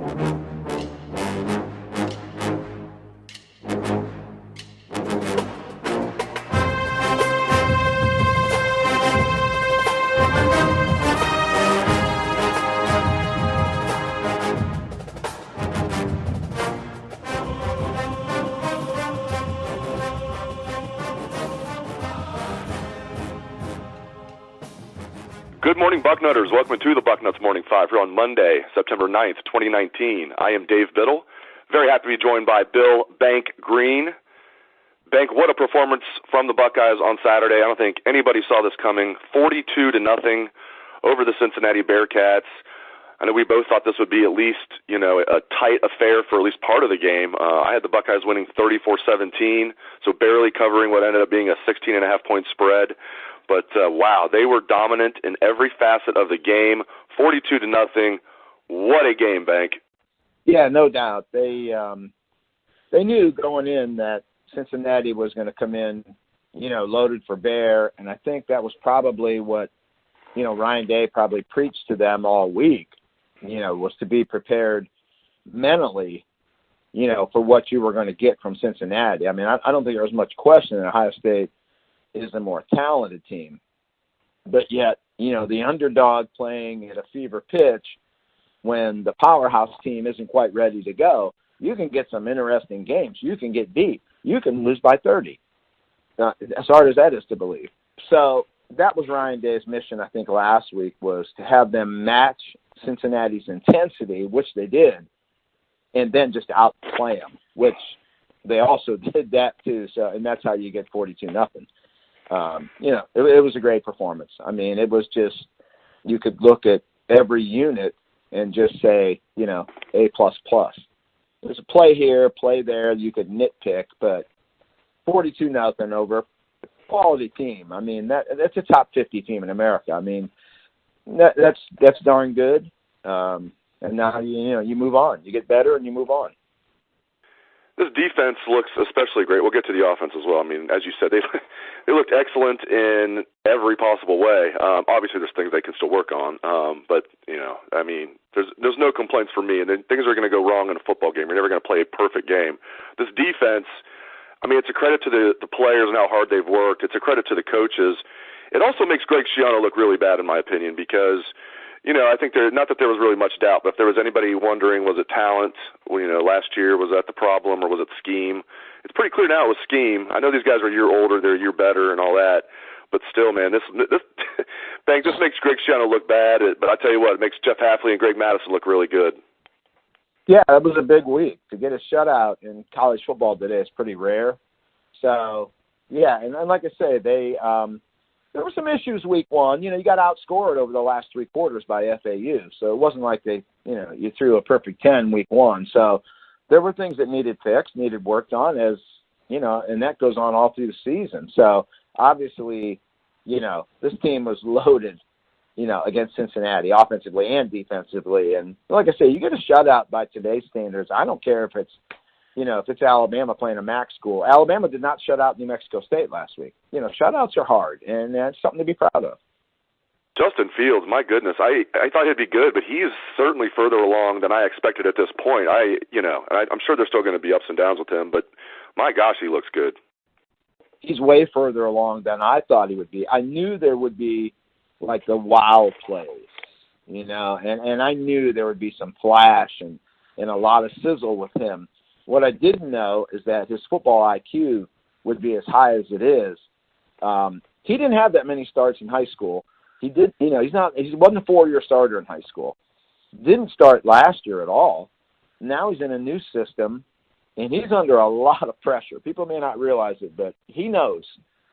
Good morning, Bucknutters. Welcome to the Bucknuts Morning Five here on Monday, September 9th, 2019. I am Dave Biddle. Very happy to be joined by Bill Bank Greene. Bank, what a performance from the Buckeyes on Saturday. I don't think anybody saw this coming. 42-0 over the Cincinnati Bearcats. I know we both thought this would be at least, a tight affair for at least part of the game. I had the Buckeyes winning 34-17, so barely covering what ended up being a 16.5-point spread. But, wow, they were dominant in every facet of the game, 42-0. What a game, Bank. Yeah, no doubt. They knew going in that Cincinnati was going to come in, loaded for bear, and I think that was probably what, Ryan Day probably preached to them all week, was to be prepared mentally, for what you were going to get from Cincinnati. I mean, I don't think there was much question that Ohio State is a more talented team. But yet, the underdog playing at a fever pitch when the powerhouse team isn't quite ready to go, you can get some interesting games. You can get deep. You can lose by 30. As hard as that is to believe. So that was Ryan Day's mission, I think, last week, was to have them match Cincinnati's intensity, which they did, and then just outplay them, which they also did that too. So, and that's how you get 42-0. It was a great performance. I mean, it was just, you could look at every unit and just say, A++. There's a play here, play there, you could nitpick, but 42-0 over a quality team. I mean, that's a top 50 team in America. I mean, that's darn good. And now, you move on. You get better and you move on. This defense looks especially great. We'll get to the offense as well. I mean, as you said, they looked excellent in every possible way. Obviously, there's things they can still work on, but there's no complaints for me. And then things are going to go wrong in a football game. You're never going to play a perfect game. This defense, it's a credit to the players and how hard they've worked. It's a credit to the coaches. It also makes Greg Schiano look really bad, in my opinion, because I think not that there was really much doubt, but if there was anybody wondering, was it talent? Last year, was that the problem, or was it scheme? It's pretty clear now it was scheme. I know these guys are a year older, they're a year better and all that, but still, man, this Bank, this makes Greg Schiano look bad, but I tell you what, it makes Jeff Hafley and Greg Madison look really good. Yeah, it was a big week. To get a shutout in college football today is pretty rare. So, yeah, and like I say, there were some issues week one. You got outscored over the last three quarters by FAU. So it wasn't like you threw a perfect 10 week one. So there were things that needed fixed, needed worked on and that goes on all through the season. So obviously, this team was loaded, against Cincinnati offensively and defensively. And like I say, you get a shutout by today's standards. I don't care if it's, if it's Alabama playing a MAC school. Alabama did not shut out New Mexico State last week. Shutouts are hard, and that's something to be proud of. Justin Fields, my goodness, I thought he'd be good, but he is certainly further along than I expected at this point. I'm sure there's still going to be ups and downs with him, but my gosh, he looks good. He's way further along than I thought he would be. I knew there would be like the wow plays, and I knew there would be some flash and a lot of sizzle with him. What I didn't know is that his football IQ would be as high as it is. He didn't have that many starts in high school. He wasn't a 4-year starter in high school. Didn't start last year at all. Now he's in a new system, and he's under a lot of pressure. People may not realize it, but he knows,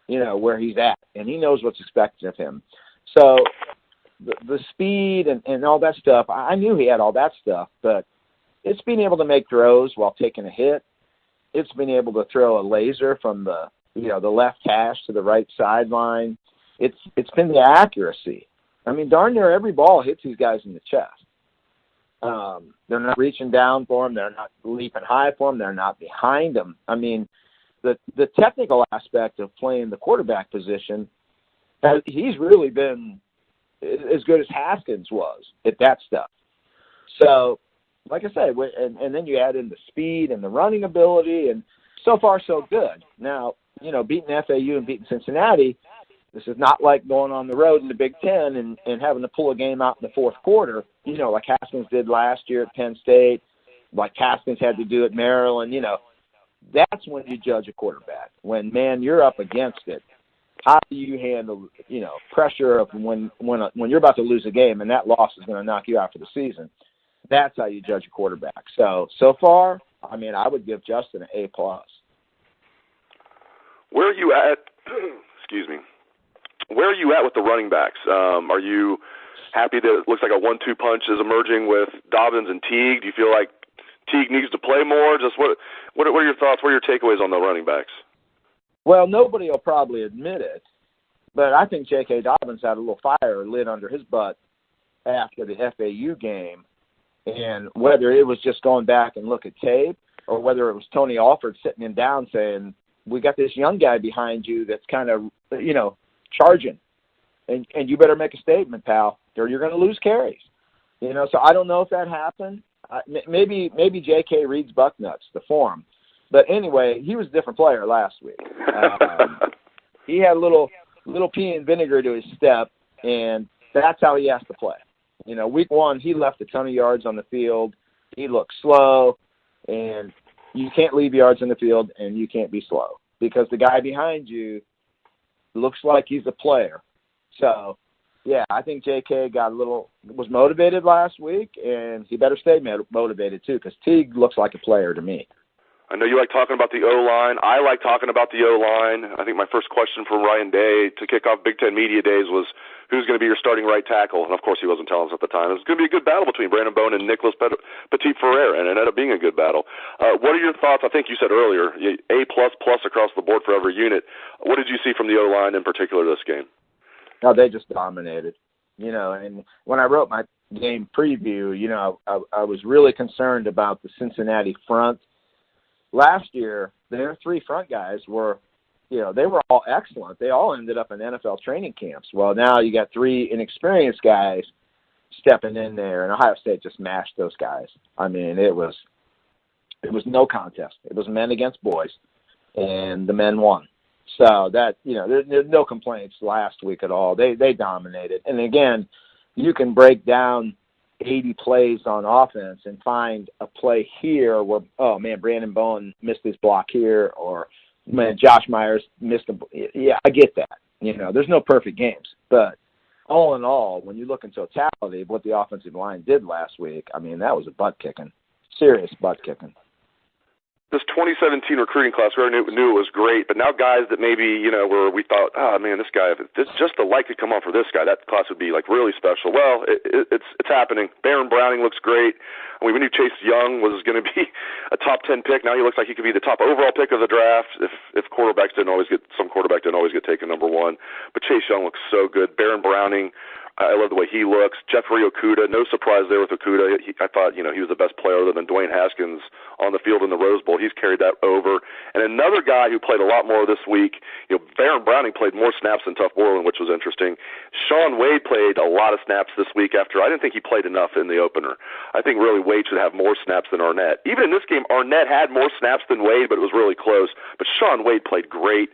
where he's at, and he knows what's expected of him. So the speed and all that stuff, I knew he had all that stuff, but it's being able to make throws while taking a hit. It's being able to throw a laser from the left hash to the right sideline. It's been the accuracy. I mean, darn near every ball hits these guys in the chest. They're not reaching down for him. They're not leaping high for him. They're not behind him. I mean, the technical aspect of playing the quarterback position, he's really been as good as Haskins was at that stuff. So like I said, and then you add in the speed and the running ability, and so far so good. Now, beating FAU and beating Cincinnati, this is not like going on the road in the Big Ten and having to pull a game out in the fourth quarter, like Haskins did last year at Penn State, like Haskins had to do at Maryland. That's when you judge a quarterback. When, man, you're up against it. How do you handle, pressure of when you're about to lose a game and that loss is going to knock you out for the season? That's how you judge a quarterback. So far, I mean, I would give Justin an A+. Where are you at? Excuse me. Where are you at with the running backs? Are you happy that it looks like a 1-2 punch is emerging with Dobbins and Teague? Do you feel like Teague needs to play more? Just what are your thoughts? What are your takeaways on the running backs? Well, nobody will probably admit it, but I think J.K. Dobbins had a little fire lit under his butt after the FAU game, and whether it was just going back and look at tape or whether it was Tony Alford sitting him down saying, we got this young guy behind you that's kind of, charging, and you better make a statement, pal, or you're going to lose carries. So I don't know if that happened. Maybe J.K. reads Bucknuts, the forum. But anyway, he was a different player last week. He had a little pea and vinegar to his step, and that's how he has to play. Week one, he left a ton of yards on the field. He looked slow, and you can't leave yards in the field, and you can't be slow because the guy behind you looks like he's a player. So, yeah, I think J.K. was motivated last week, and he better stay motivated too because Teague looks like a player to me. I know you like talking about the O-line. I like talking about the O-line. I think my first question for Ryan Day to kick off Big Ten Media Days was, who's going to be your starting right tackle? And, of course, he wasn't telling us at the time. It was going to be a good battle between Brandon Bone and Nicholas Petit-Ferrer, and it ended up being a good battle. What are your thoughts? I think you said earlier, A++ across the board for every unit. What did you see from the O-line in particular this game? No, they just dominated. And when I wrote my game preview, I was really concerned about the Cincinnati front. Last year, their three front guys were, they were all excellent. They all ended up in NFL training camps. Well, now you got three inexperienced guys stepping in there, and Ohio State just mashed those guys. I mean, it was no contest. It was men against boys, and the men won. So that, there's no complaints last week at all. They dominated. And again, you can break down 80 plays on offense and find a play here where, oh, man, Brandon Bowen missed his block here, or, man, Josh Myers missed a – yeah, I get that. There's no perfect games. But all in all, when you look in totality of what the offensive line did last week, I mean, that was a butt-kicking, serious butt-kicking. This 2017 recruiting class, we already knew it was great, but now guys that maybe, where we thought, oh, man, this guy, if just the light could come on for this guy, that class would be, really special. Well, it's happening. Baron Browning looks great. We knew Chase Young was going to be a top 10 pick. Now he looks like he could be the top overall pick of the draft if quarterbacks some quarterback didn't always get taken number one. But Chase Young looks so good. Baron Browning, I love the way he looks. Jeffrey Okudah, no surprise there with Okudah. I thought, he was the best player other than Dwayne Haskins on the field in the Rose Bowl. He's carried that over. And another guy who played a lot more this week, Baron Browning played more snaps than Tuff Borland, which was interesting. Shaun Wade played a lot of snaps this week I didn't think he played enough in the opener. I think really Wade should have more snaps than Arnett. Even in this game, Arnett had more snaps than Wade, but it was really close. But Shaun Wade played great.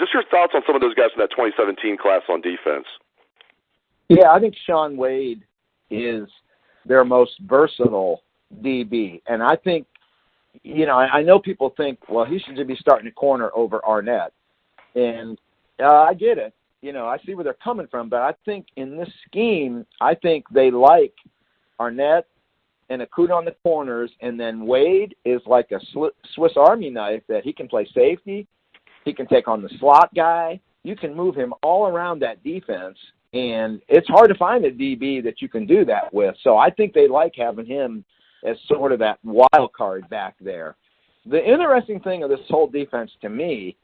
Just your thoughts on some of those guys from that 2017 class on defense. Yeah, I think Shaun Wade is their most versatile DB. And I think, I know people think, well, he should be starting a corner over Arnett. And I get it. I see where they're coming from. But I think in this scheme, I think they like Arnett and Okudah on the corners. And then Wade is like a Swiss Army knife that he can play safety. He can take on the slot guy. You can move him all around that defense. And it's hard to find a DB that you can do that with. So I think they like having him as sort of that wild card back there. The interesting thing of this whole defense to me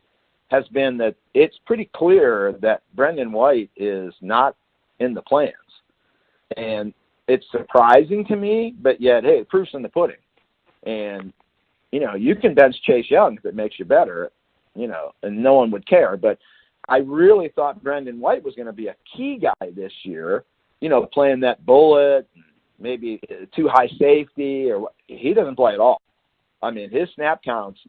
has been that it's pretty clear that Brendan White is not in the plans. And it's surprising to me, but yet, hey, proof's in the pudding. And, you can bench Chase Young if it makes you better, and no one would care. But I really thought Brendan White was going to be a key guy this year, playing that bullet, maybe too high safety, or he doesn't play at all. I mean, his snap counts,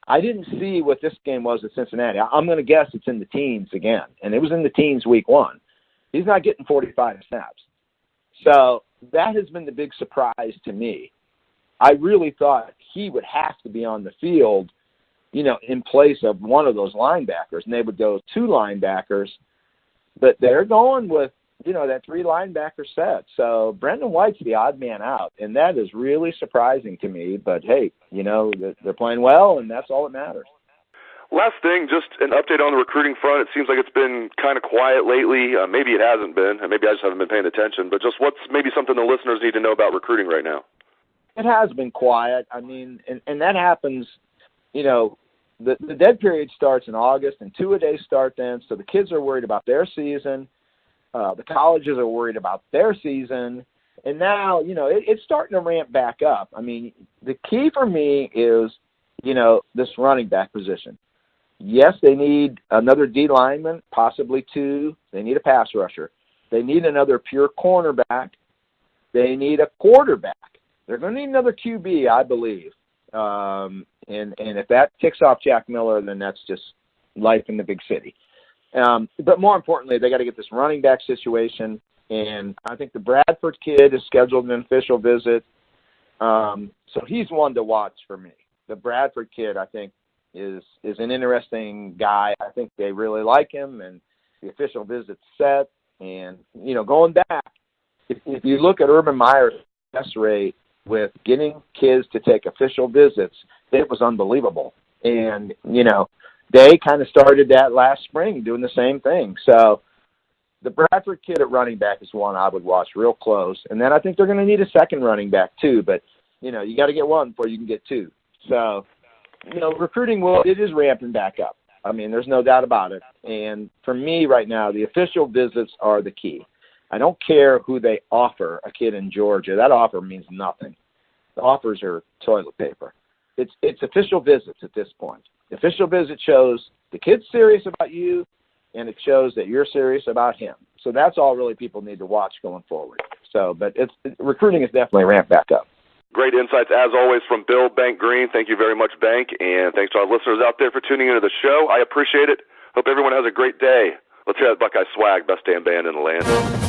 I didn't see what this game was at Cincinnati. I'm going to guess it's in the teens again, and it was in the teens week 1. He's not getting 45 snaps. So that has been the big surprise to me. I really thought he would have to be on the field, in place of one of those linebackers, and they would go 2 linebackers, but they're going with, that 3 linebacker set. So Brendan White's the odd man out, and that is really surprising to me. But, hey, they're playing well, and that's all that matters. Last thing, just an update on the recruiting front. It seems like it's been kind of quiet lately. Maybe it hasn't been, and maybe I just haven't been paying attention. But just what's maybe something the listeners need to know about recruiting right now? It has been quiet. I mean, and that happens, the dead period starts in August, and 2-a-days start then, so the kids are worried about their season. The colleges are worried about their season. And now, it's starting to ramp back up. I mean, the key for me is, this running back position. Yes, they need another D lineman, possibly 2. They need a pass rusher. They need another pure cornerback. They need a quarterback. They're going to need another QB, I believe. And if that ticks off Jack Miller, then that's just life in the big city. But more importantly, they got to get this running back situation. And I think the Bradford kid is scheduled an official visit. So he's one to watch for me. The Bradford kid, I think, is an interesting guy. I think they really like him, and the official visit's set. And, going back, if you look at Urban Meyer's success rate with getting kids to take official visits, it was unbelievable. And, they kind of started that last spring doing the same thing. So the Bradford kid at running back is one I would watch real close. And then I think they're going to need a second running back too. But, you got to get one before you can get 2. So, recruiting, it is ramping back up. I mean, there's no doubt about it. And for me right now, the official visits are the key. I don't care who they offer a kid in Georgia. That offer means nothing. The offers are toilet paper. It's official visits at this point. The official visit shows the kid's serious about you, and it shows that you're serious about him. So that's all really people need to watch going forward. So, but recruiting is definitely ramped back up. Great insights, as always, from Bill Bank Greene. Thank you very much, Bank, and thanks to our listeners out there for tuning into the show. I appreciate it. Hope everyone has a great day. Let's hear that Buckeye swag, best damn band in the land.